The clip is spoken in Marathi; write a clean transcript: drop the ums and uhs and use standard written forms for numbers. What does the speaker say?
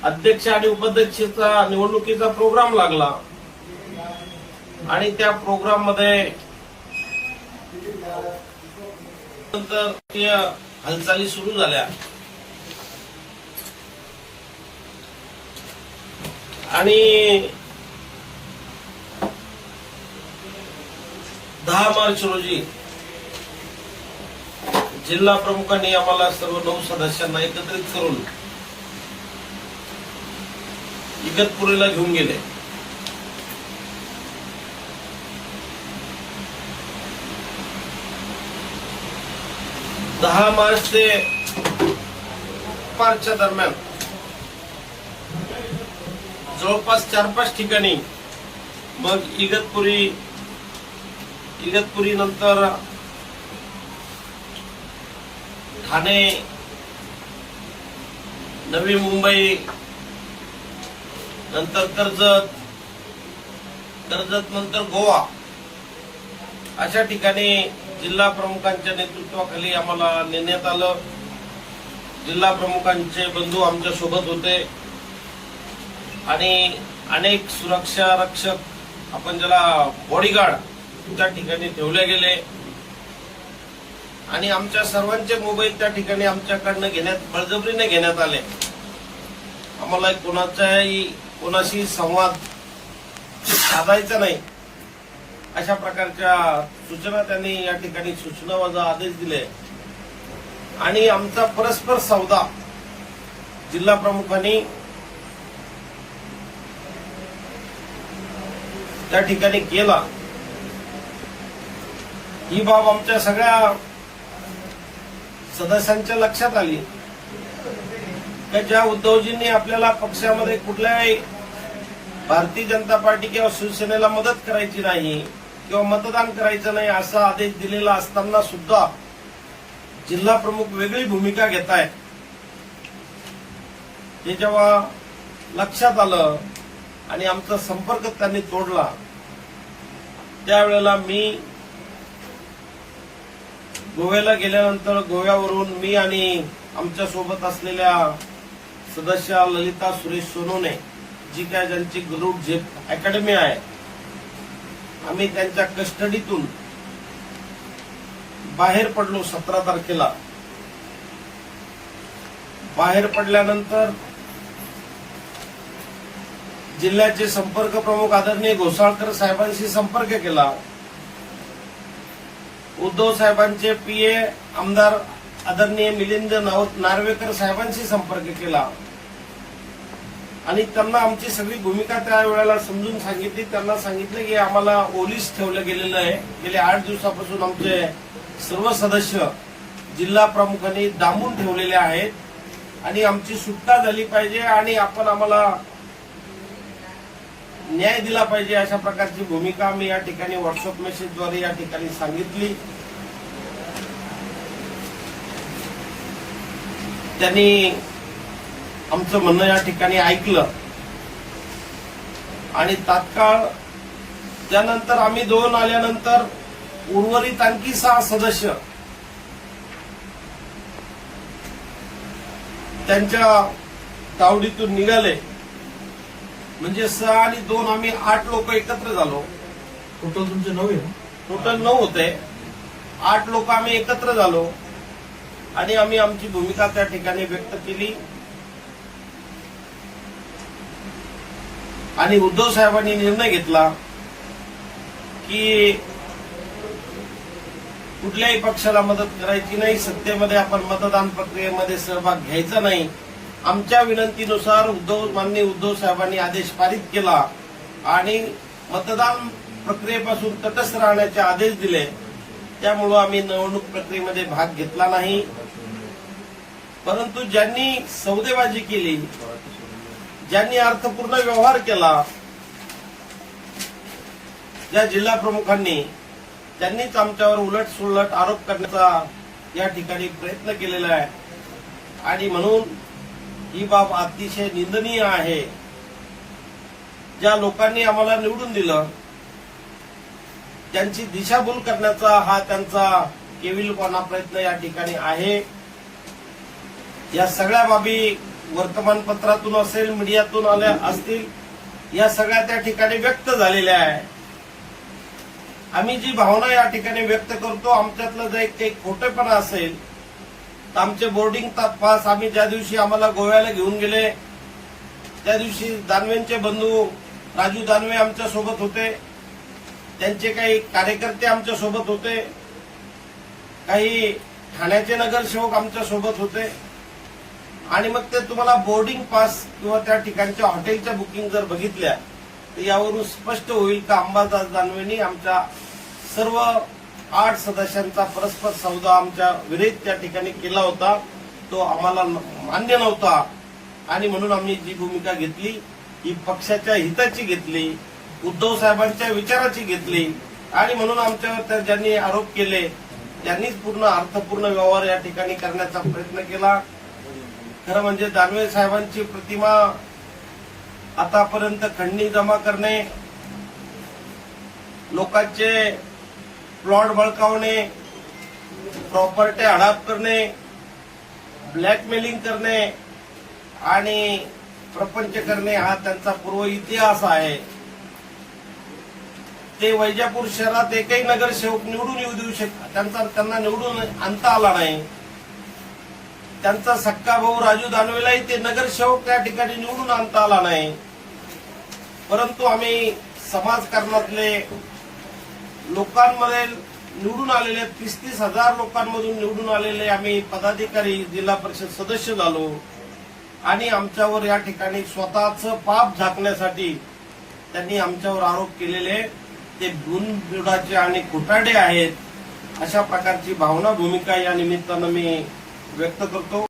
अध्यक्ष आणि उपाध्यक्षाचा निवडणुकीचा प्रोग्राम लागला आणि त्या प्रोग्राम मध्ये नंतर हालचाली सुरू झाल्या आणि 10 मार्च रोजी जिल्हा प्रमुखांनी आम्हाला सर्व 9 सदस्यांना एकत्रित करून इगतपुरीला घेऊन गेले. दहा मार्च ते मार्चच्या दरम्यान जवळपास 4-5 ठिकाणी मग इगतपुरी नंतर ठाणे, नवी मुंबई, नंतर कर्जत नंतर गोवा अशा ठिकाणी जिल्हा प्रमुखांच्या नेतृत्वाखाली आम्हाला नेण्यात आलं. जिल्हा प्रमुखांचे बंधू आमच्या सोबत होते आणि अनेक सुरक्षा रक्षक आपण ज्याला बॉडीगार्ड त्या ठिकाणी ठेवले गेले आणि आमच्या सर्वांचे मोबाईल त्या ठिकाणी आमच्याकडनं बळजबरीने घेण्यात आले. आम्हाला कोणाशी संवाद साधायचा नाही अशा प्रकारच्या सूचना त्यांनी या ठिकाणी सूचनावजा आदेश दिले आणि आमचा परस्पर सौदा जिल्हा प्रमुखांनी त्या ठिकाणी केला. ही बाब आमच्या सगळ्या सदस्यांच्या लक्षात आली की ज्या उद्धवजींनी आपल्याला पक्षामध्ये कुठल्याही भारतीय जनता पार्टी किंवा शिवसेनेला मदत करायची नाही किंवा मतदान करायचं नाही असा आदेश दिलेला असताना सुद्धा जिल्हा प्रमुख वेगळी भूमिका घेत आहेत. हे जेव्हा लक्षात आलं आणि आमचा संपर्क त्यांनी तोडला त्यावेळेला मी गोव्याला गेल्यानंतर गोव्यावरून मी आणि आमच्या सोबत असलेल्या सदस्य ललिता सुरेश सोनवणे जी काय ज्यांची गरुड झेप अकॅडमी आहे आम्ही त्यांच्या कस्टडीतून बाहेर पडलो. 17 तारखेला बाहेर पडल्यानंतर जिल्ह्याचे संपर्क प्रमुख आदरणीय घोसाळकर साहेबांशी संपर्क केला. उद्धव साहेबांचे पीए आमदार आदरणीय मिलिंद नार्वेकर साहेबांशी संपर्क केला आणि त्यांना आमची सगळी भूमिका त्यावेळेला समजून सांगितली. त्यांना सांगितलं की आम्हाला ओलीस ठेवलं गेलेलं आहे. गेले 8 दिवसापासून आमचे सर्व सदस्य जिल्हा प्रमुखांनी डांबून ठेवलेले आहेत आणि आमची सुटका झाली पाहिजे आणि आपण आम्हाला न्याय दिला पाहिजे अशा प्रकारची भूमिका आम्ही या ठिकाणी व्हॉट्सअप मेसेजद्वारे या ठिकाणी सांगितली. त्यांनी आमचं म्हणणं या ठिकाणी ऐकलं आणि तात्काळ त्यानंतर आम्ही 2 आल्यानंतर उर्वरित आणखी 6 सदस्य त्यांच्या तावडीतून निघाले. म्हणजे 6 आणि 2 आम्ही 8 लोक एकत्र झालो. टोटल तुमचे 9 आहे? टोटल 9 होते. 8 लोक आम्ही एकत्र झालो आणि आम्ही आमची भूमिका त्या ठिकाणी व्यक्त केली आणि उद्धव साहेबांनी निर्णय घेतला की कुठल्याही पक्षाला मदत करायची नाही, सत्तेमध्ये आपण मतदान प्रक्रियेमध्ये सहभाग घ्यायचा नाही. आमच्या विनंतीनुसार माननीय उद्धव साहेबांनी आदेश पारित केला आणि मतदान प्रक्रियेपासून तटस्थ राहण्याचे आदेश दिले. त्यामुळे आम्ही निवडणूक प्रक्रियेमध्ये भाग घेतला नाही. परंतु ज्यांनी सौदेबाजी केली, ज्यांनी अर्थपूर्ण व्यवहार केला, ज्या जिल्हा प्रमुखांनी त्यांनीच आमच्यावर उलट सुलट आरोप करण्याचा या ठिकाणी प्रयत्न केलेला आहे आणि म्हणून ही बाब अतिशय निंदनीय आहे. ज्या लोकांनी आम्हाला निवडून दिलं त्यांची दिशाभूल करण्याचा हा त्यांचा केविलपणा प्रयत्न या ठिकाणी आहे. या सगळ्या बाबी वर्तमानपत्रातून असेल, मीडियातून आल्या असतील, या सगळ्या त्या ठिकाणी व्यक्त झालेल्या आहे. आम्ही जी भावना या ठिकाणी व्यक्त करतो, आमच्यातलं जर काही खोटेपणा असेल तर आमचे बोर्डिंग पास आम्ही ज्या दिवशी आम्हाला गोव्याला घेऊन गेले त्या दिवशी दानवेंचे बंधू राजू दानवे आमच्या सोबत होते, त्यांचे काही कार्यकर्ते आमच्या सोबत होते, काही ठाण्याचे नगरसेवक आमच्या सोबत होते. आणि मग ते तुम्हाला बोर्डिंग पास किंवा त्या ठिकाणच्या हॉटेलच्या बुकिंग जर बघितल्या तर यावरून स्पष्ट होईल का अंबादास दानवेंनी आमच्या सर्व 8 सदस्यांचा परस्पर सौदा आमच्या विरोधात त्या ठिकाणी केला होता. तो आम्हाला मान्य नव्हता आणि म्हणून आम्ही जी भूमिका घेतली ही पक्षाच्या हिताची घेतली, उद्धव साहेबांच्या विचाराची घेतली. आणि म्हणून आमच्यावर तर ज्यांनी आरोप केले त्यांनीच पूर्ण अर्थपूर्ण व्यवहार या ठिकाणी करण्याचा प्रयत्न केला. खरं म्हणजे दानवे साहेबांची प्रतिमा आतापर्यंत खंडणी जमा करणे, लोकांचे प्लॉट बळकावणे, प्रॉपर्टी हडप करणे, ब्लॅकमेलिंग करणे आणि प्रपंच करणे हा त्यांचा पूर्व इतिहास आहे. ते वैजापूर शहरात एकही नगरसेवक निवडून येऊ देऊ त्यांना निवडून आणता आला नाही. त्यांचा सक्का भाऊ राजू दानवेलाही ते नगरसेवक त्या ठिकाणी निवडून आणता आला नाही. परंतु आम्ही समाजकारणातले लोकांमध्ये निवडून आलेले 30-30 हजार लोकांमधून निवडून आलेले आम्ही पदाधिकारी, जिल्हा परिषद सदस्य झालो आणि आमच्यावर या ठिकाणी स्वतःचं पाप झाकण्यासाठी त्यांनी आमच्यावर आरोप केलेले ते बिनबुडाचे आणि खोटाडे आहेत. अशा प्रकारची भावना भूमिका या निमित्तानं मी व्यक्त करतो.